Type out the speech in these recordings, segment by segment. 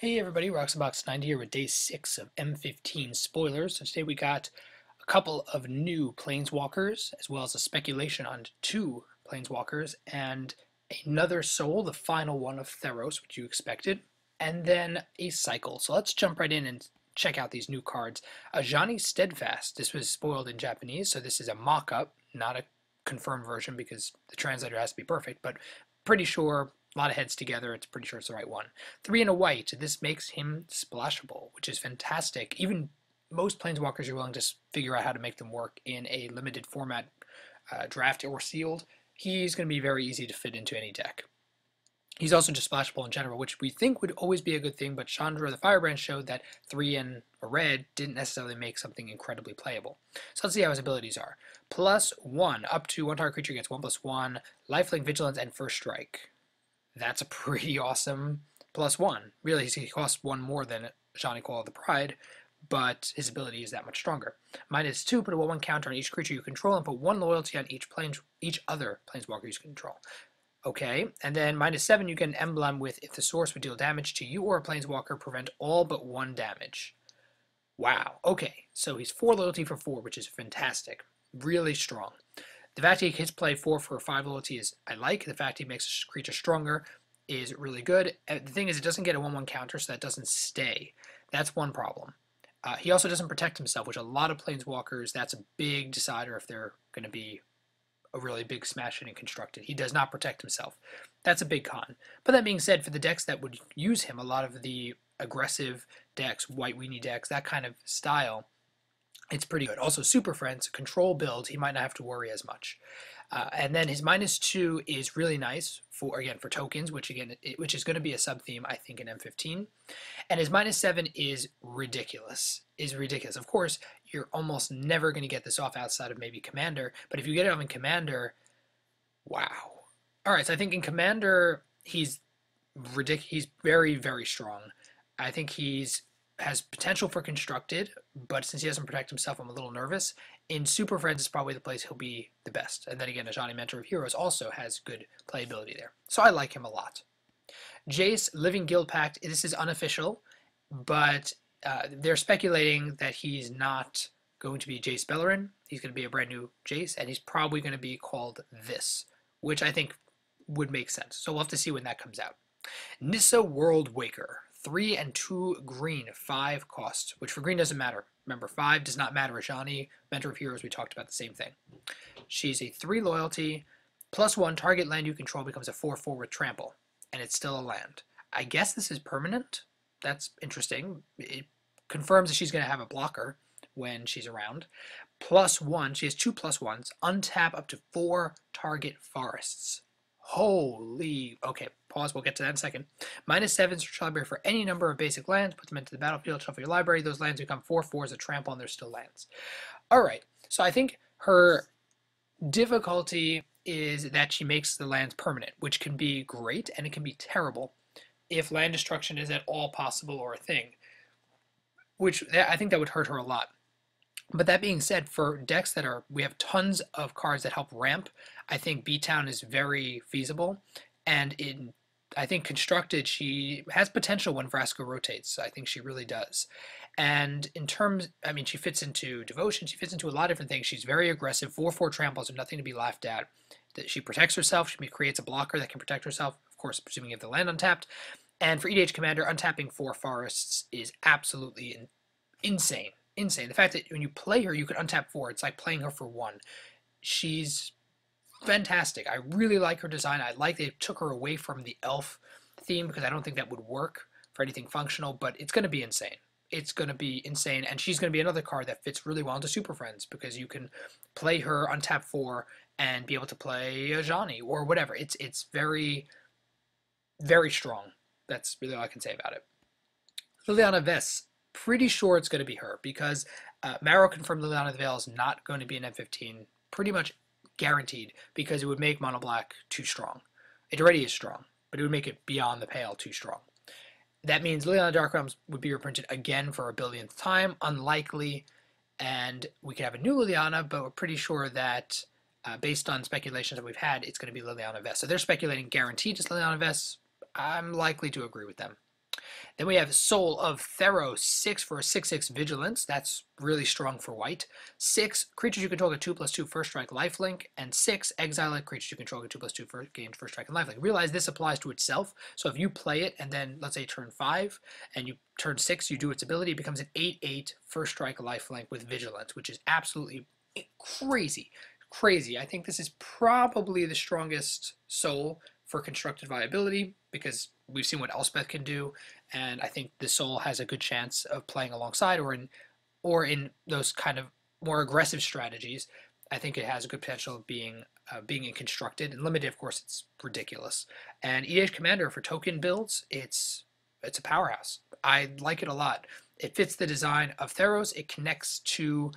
Hey everybody, Roxabox9 here with day 6 of M15 spoilers. So today we got a couple of new planeswalkers, as well as a speculation on 2 planeswalkers, and another soul, the final one of Theros, which you expected, and then a cycle. So let's jump right in and check out these new cards. Ajani Steadfast, this was spoiled in Japanese, so this is a mock-up, not a confirmed version because the translator has to be perfect, but pretty sure a lot of heads together, it's pretty sure it's the right one. 3 and a white, this makes him splashable, which is fantastic. Even most planeswalkers are willing to figure out how to make them work in a limited format, draft or sealed. He's going to be very easy to fit into any deck. He's also just splashable in general, which we think would always be a good thing, but Chandra the Firebrand showed that 3 and a red didn't necessarily make something incredibly playable. So let's see how his abilities are. +1, up to 1 target creature gets 1/1, lifelink, vigilance, and first strike. That's a pretty awesome +1. Really, he costs 1 more than Ajani Call of the Pride, but his ability is that much stronger. -2, put a 1/1 counter on each creature you control and put 1 loyalty on each other planeswalker you control. Okay, and then -7, you get an emblem with if the source would deal damage to you or a planeswalker, prevent all but 1 damage. Wow, okay, so he's 4 loyalty for 4, which is fantastic. Really strong. The fact he hits play 4 for 5 loyalty is I like. The fact he makes a creature stronger is really good. And the thing is, it doesn't get a 1/1 counter, so that doesn't stay. That's one problem. He also doesn't protect himself, which a lot of planeswalkers, that's a big decider if they're going to be a really big smash hitting constructed. He does not protect himself. That's a big con. But that being said, for the decks that would use him, a lot of the aggressive decks, white weenie decks, that kind of style, it's pretty good. Also, Super Friends, control build, he might not have to worry as much. And then his -2 is really nice for, again, for tokens, which is going to be a sub-theme, I think, in M15. And his -7 is ridiculous. Of course, you're almost never going to get this off outside of maybe Commander, but if you get it off in Commander, wow. All right, so I think in Commander, he's ridiculous. He's very, very strong. I think has potential for constructed, but since he doesn't protect himself, I'm a little nervous. In Super Friends is probably the place he'll be the best. And then again, Ajani Mentor of Heroes also has good playability there. So I like him a lot. Jace, Living Guild Pact, this is unofficial, but they're speculating that he's not going to be Jace Beleren. He's going to be a brand new Jace, and he's probably going to be called this, which I think would make sense. So we'll have to see when that comes out. Nissa Worldwaker. 3 and 2 green, 5 costs, which for green doesn't matter. Remember, 5 does not matter. Ajani, Mentor of Heroes, we talked about the same thing. She's a 3 loyalty, +1, target land you control becomes a 4/4 with trample, and it's still a land. I guess this is permanent. That's interesting. It confirms that she's going to have a blocker when she's around. +1, she has 2 +1s, untap up to 4 target forests. Holy, okay, pause, we'll get to that in a second. -7, search library for any number of basic lands, put them into the battlefield, shuffle your library, those lands become 4/4s of trample and they're still lands. Alright, so I think her difficulty is that she makes the lands permanent, which can be great and it can be terrible if land destruction is at all possible or a thing, which I think that would hurt her a lot. But that being said, for decks that we have tons of cards that help ramp, I think B-Town is very feasible. And I think constructed, she has potential when Vraska rotates. I think she really does. And in terms, I mean, she fits into Devotion. She fits into a lot of different things. She's very aggressive. 4/4 tramples are nothing to be laughed at. She protects herself. She creates a blocker that can protect herself, of course, presuming you have the land untapped. And for EDH Commander, untapping 4 forests is absolutely insane. Insane. The fact that when you play her, you can untap 4. It's like playing her for 1. She's fantastic. I really like her design. I like they took her away from the elf theme because I don't think that would work for anything functional, but it's going to be insane. It's going to be insane, and she's going to be another card that fits really well into Super Friends because you can play her, untap 4, and be able to play Ajani or whatever. It's very, very strong. That's really all I can say about it. Liliana Vess. Pretty sure it's going to be her because Marrow confirmed Liliana the Veil is not going to be an M15, pretty much guaranteed, because it would make Mono Black too strong. It already is strong, but it would make it beyond the pale too strong. That means Liliana Dark Realms would be reprinted again for a billionth time, unlikely, and we could have a new Liliana, but we're pretty sure that based on speculations that we've had, it's going to be Liliana Vess. So they're speculating guaranteed it's Liliana Vess. I'm likely to agree with them. Then we have Soul of Theros, 6 for a 6/6 Vigilance. That's really strong for white. 6, creatures you control get 2/2 first strike lifelink. And 6, exile it, creatures you control get 2/2 gained first strike and lifelink. Realize this applies to itself. So if you play it and then, let's say, turn 5, and you turn 6, you do its ability, it becomes an 8/8 first strike lifelink with Vigilance, which is absolutely crazy. Crazy. I think this is probably the strongest Soul for constructed viability because we've seen what Elspeth can do, and I think the Soul has a good chance of playing alongside or in those kind of more aggressive strategies. I think it has a good potential of being in constructed and limited. Of course, it's ridiculous. And EDH Commander for token builds, it's a powerhouse. I like it a lot. It fits the design of Theros. It connects to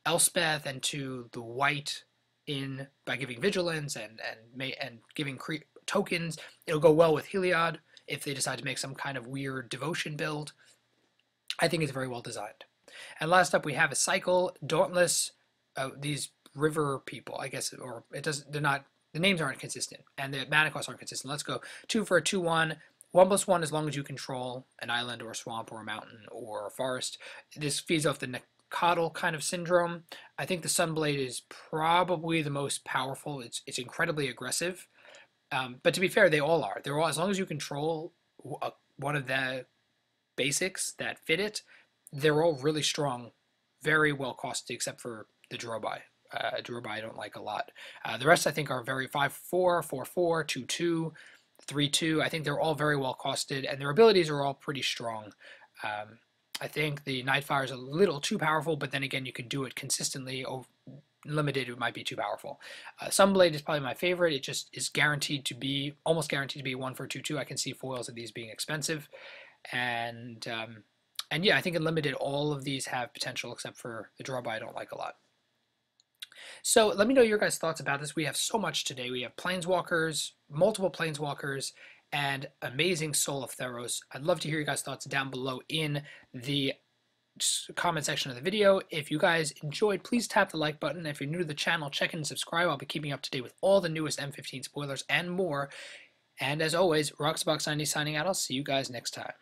Elspeth and to the white in by giving vigilance and giving tokens. It'll go well with Heliod if they decide to make some kind of weird devotion build. I think it's very well designed. And last up, we have a cycle, Dauntless. These river people, I guess, or it does. They're not. The names aren't consistent, and the mana costs aren't consistent. Let's go 2 for a 2/1. 1/1 as long as you control an island or a swamp or a mountain or a forest. This feeds off the Coddle kind of syndrome. I think the Sunblade is probably the most powerful. It's incredibly aggressive. But to be fair, they all are. They're all, as long as you control one of the basics that fit it, they're all really strong, very well costed, except for the Drobai. Drobai I don't like a lot. The rest I think are very 5/4, 4/4, 2/2, 3/2. I think they're all very well costed, and their abilities are all pretty strong. I think the Nightfire is a little too powerful, but then again, you can do it consistently. Limited, it might be too powerful. Sunblade is probably my favorite. It just is guaranteed to be, almost guaranteed to be 1 for 2/2. I can see foils of these being expensive. And yeah, I think in limited, all of these have potential except for the Drobai I don't like a lot. So let me know your guys' thoughts about this. We have so much today. We have Planeswalkers, multiple Planeswalkers, and amazing Soul of Theros. I'd love to hear your guys' thoughts down below in the comment section of the video. If you guys enjoyed, please tap the like button. If you're new to the channel, check in and subscribe. I'll be keeping up to date with all the newest M15 spoilers and more. And as always, Roxbox90 signing out. I'll see you guys next time.